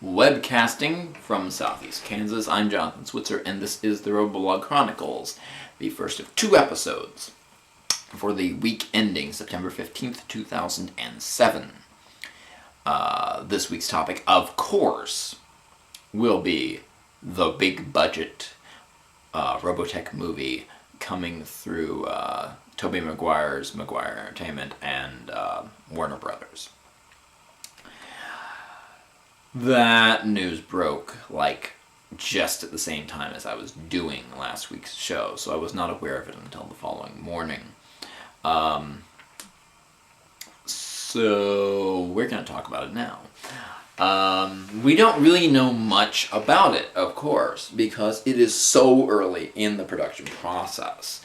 Webcasting from Southeast Kansas, I'm Jonathan Switzer, and this is the Roboblog Chronicles, the first of 2 episodes for the week ending September 15th, 2007. This week's topic, of course, will be the big budget Robotech movie coming through Tobey Maguire's Maguire Entertainment and Warner Brothers. That news broke just at the same time as I was doing last week's show, so I was not aware of it until the following morning. So we're going to talk about it now. We don't really know much about it, of course, because it is so early in the production process.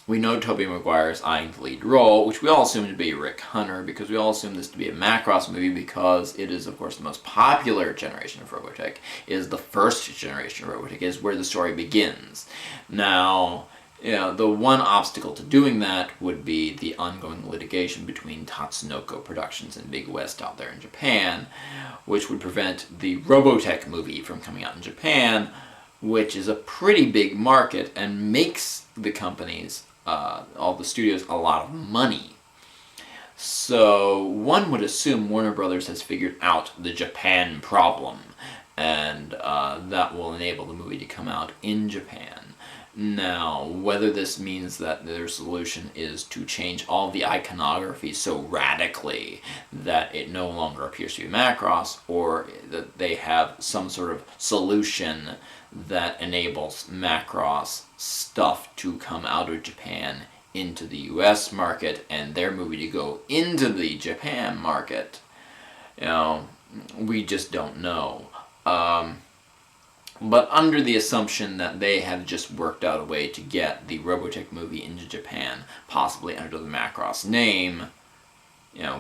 We know Tobey Maguire is eyeing the lead role, which we all assume to be Rick Hunter, because we all assume this to be a Macross movie because it is, of course, the most popular generation of Robotech. It is the first generation of Robotech. It is where the story begins. Now, the one obstacle to doing that would be the ongoing litigation between Tatsunoko Productions and Big West out there in Japan, which would prevent the Robotech movie from coming out in Japan, which is a pretty big market and makes the companies, all the studios, a lot of money. So one would assume Warner Brothers has figured out the Japan problem, and that will enable the movie to come out in Japan. Now, whether this means that their solution is to change all the iconography so radically that it no longer appears to be Macross, or that they have some sort of solution that enables Macross stuff to come out of Japan into the US market and their movie to go into the Japan market, we just don't know. But under the assumption that they have just worked out a way to get the Robotech movie into Japan, possibly under the Macross name,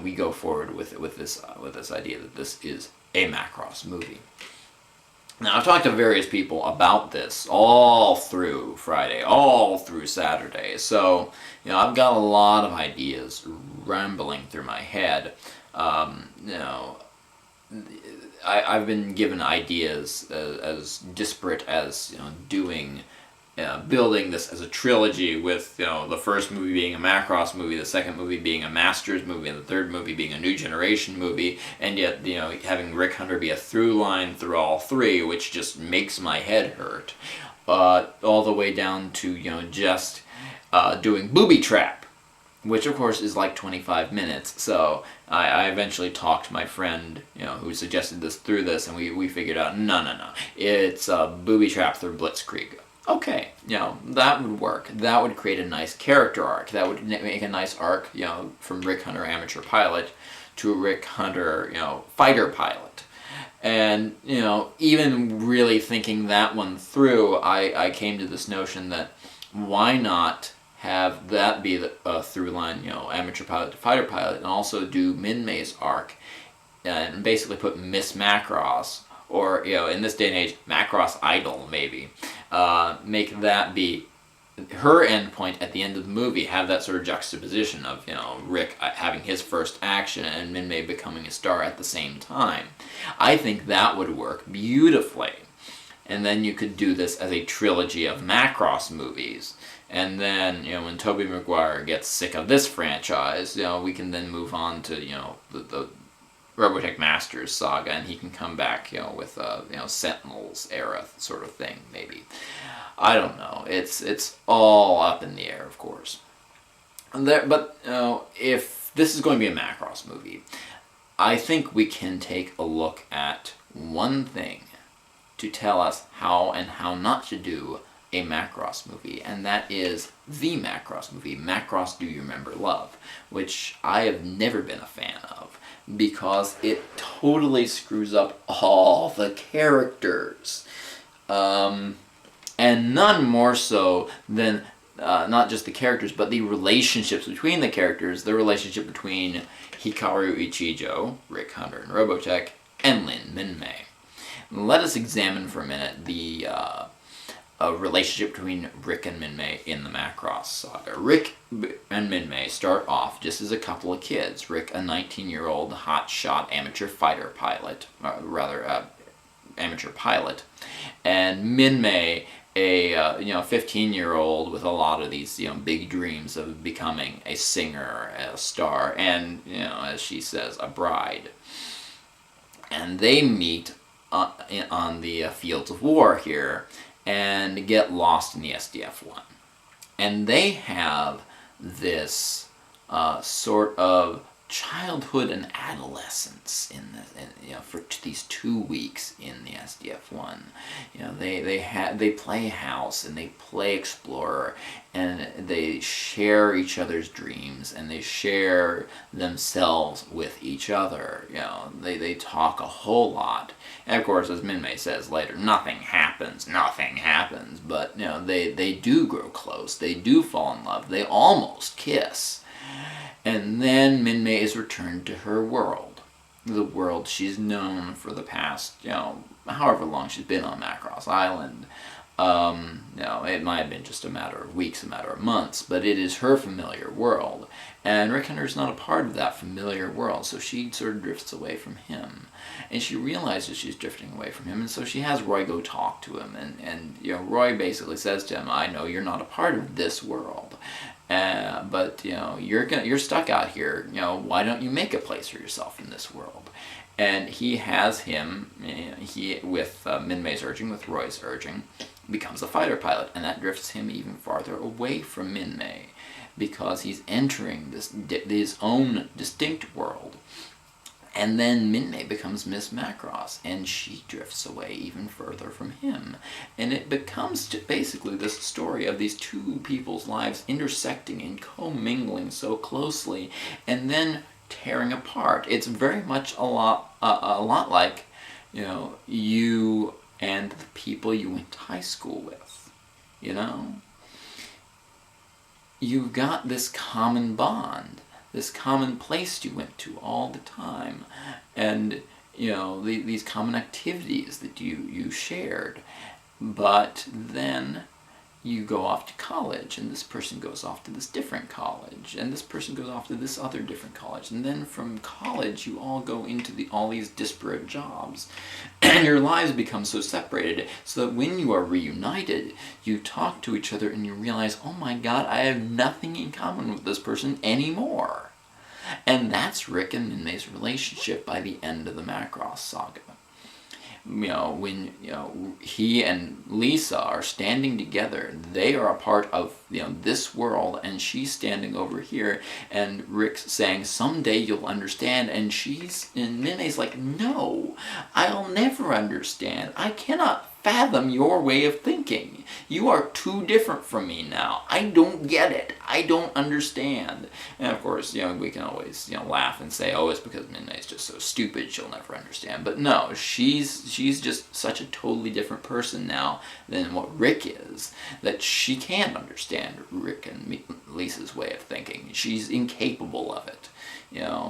we go forward with this idea that this is a Macross movie. Now, I've talked to various people about this all through Friday, all through Saturday, so I've got a lot of ideas rambling through my head. I've been given ideas as disparate as building this as a trilogy with the first movie being a Macross movie, the second movie being a Masters movie, and the third movie being a New Generation movie, and yet having Rick Hunter be a through line through all three, which just makes my head hurt. All the way down to just doing Booby Trap, which of course is like 25 minutes. So I eventually talked to my friend, who suggested this, and we figured out, no, it's Booby Trap through Blitzkrieg. Okay, that would work. That would create a nice character arc. That would make a nice arc, from Rick Hunter amateur pilot to Rick Hunter, fighter pilot. And, even really thinking that one through, I came to this notion that why not have that be the through line, amateur pilot to fighter pilot, and also do Minmei's arc, and basically put Miss Macross, or, in this day and age, Macross Idol, maybe. Make that be her endpoint at the end of the movie, have that sort of juxtaposition of, Rick having his first action and Minmei becoming a star at the same time. I think that would work beautifully. And then you could do this as a trilogy of Macross movies. And then, when Tobey Maguire gets sick of this franchise, we can then move on to, the Robotech Masters saga, and he can come back, with Sentinels era sort of thing, maybe. I don't know. It's all up in the air, of course. But if this is going to be a Macross movie, I think we can take a look at one thing to tell us how and how not to do a Macross movie, and that is the Macross movie, Macross Do You Remember Love, which I have never been a fan of, because it totally screws up all the characters. And none more so than not just the characters, but the relationships between the characters, the relationship between Hikaru Ichijo, Rick Hunter and Robotech, and Lynn Minmei. Let us examine for a minute the a relationship between Rick and Minmei in the Macross saga. Rick and Minmei start off just as a couple of kids. Rick, a 19-year-old hotshot amateur fighter pilot, amateur pilot, and Minmei, a 15-year-old with a lot of these big dreams of becoming a singer, a star, and as she says, a bride. And they meet on the fields of war here and get lost in the SDF-1. And they have this sort of childhood and adolescence for these 2 weeks in the SDF-1. They play house and they play explorer, and they share each other's dreams, and they share themselves with each other. They talk a whole lot. And of course, as Minmei says later, nothing happens, but they do grow close, they do fall in love, they almost kiss. And then Minmei is returned to her world, the world she's known for the past, however long she's been on Macross Island. It might have been just a matter of weeks, a matter of months, but it is her familiar world. And Rick Hunter's not a part of that familiar world, so she sort of drifts away from him. And she realizes she's drifting away from him, and so she has Roy go talk to him. And Roy basically says to him, I know you're not a part of this world. But you're stuck out here. Why don't you make a place for yourself in this world? And he has him. He, with Minmei's urging, with Roy's urging, becomes a fighter pilot, and that drifts him even farther away from Minmei, because he's entering his own distinct world. And then Minmei becomes Miss Macross, and she drifts away even further from him. And it becomes basically this story of these two people's lives intersecting and commingling so closely, and then tearing apart. It's very much a lot like, you and the people you went to high school with. You've got this common bond, this common place you went to all the time, and these common activities that you shared. But then you go off to college, and this person goes off to this different college, and this person goes off to this other different college, and then from college you all go into all these disparate jobs, and your lives become so separated, so that when you are reunited, you talk to each other and you realize, oh my god, I have nothing in common with this person anymore. And that's Rick and Minmei's relationship by the end of the Macross saga. When he and Lisa are standing together, they are a part of this world, and she's standing over here, and Rick's saying, someday you'll understand, and Minmei's like, no, I'll never understand. I cannot fathom your way of thinking. You are too different from me now. I don't get it. I don't understand. And of course, we can always, laugh and say, oh, it's because Minmei's just so stupid, she'll never understand. But no, she's just such a totally different person now than what Rick is, that she can't understand Rick and Lisa's way of thinking. She's incapable of it.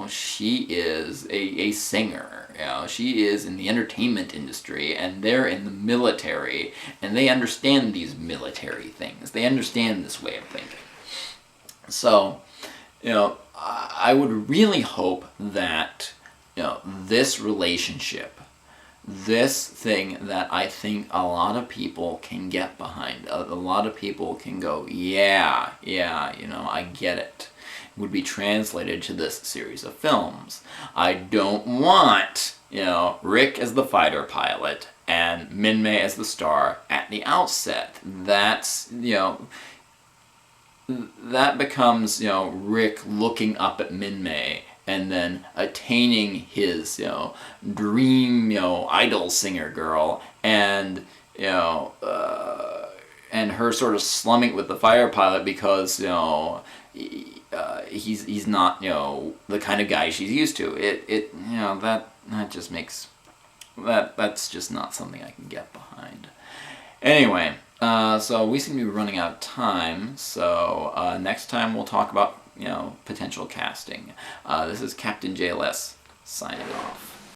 She is a singer. She is in the entertainment industry, and they're in the military, and they understand these military things. They understand this way of thinking. So, I would really hope that, this relationship, this thing that I think a lot of people can get behind, a lot of people can go, yeah, I get it, would be translated to this series of films. I don't want, Rick as the fighter pilot and Minmei as the star at the outset. That's, that becomes, Rick looking up at Minmei and then attaining his, dream, idol singer girl, and, and her sort of slumming with the fighter pilot because, he's not, the kind of guy she's used to. That just makes, that's just not something I can get behind. Anyway, so we seem to be running out of time, so next time we'll talk about, potential casting. This is Captain JLS signing off.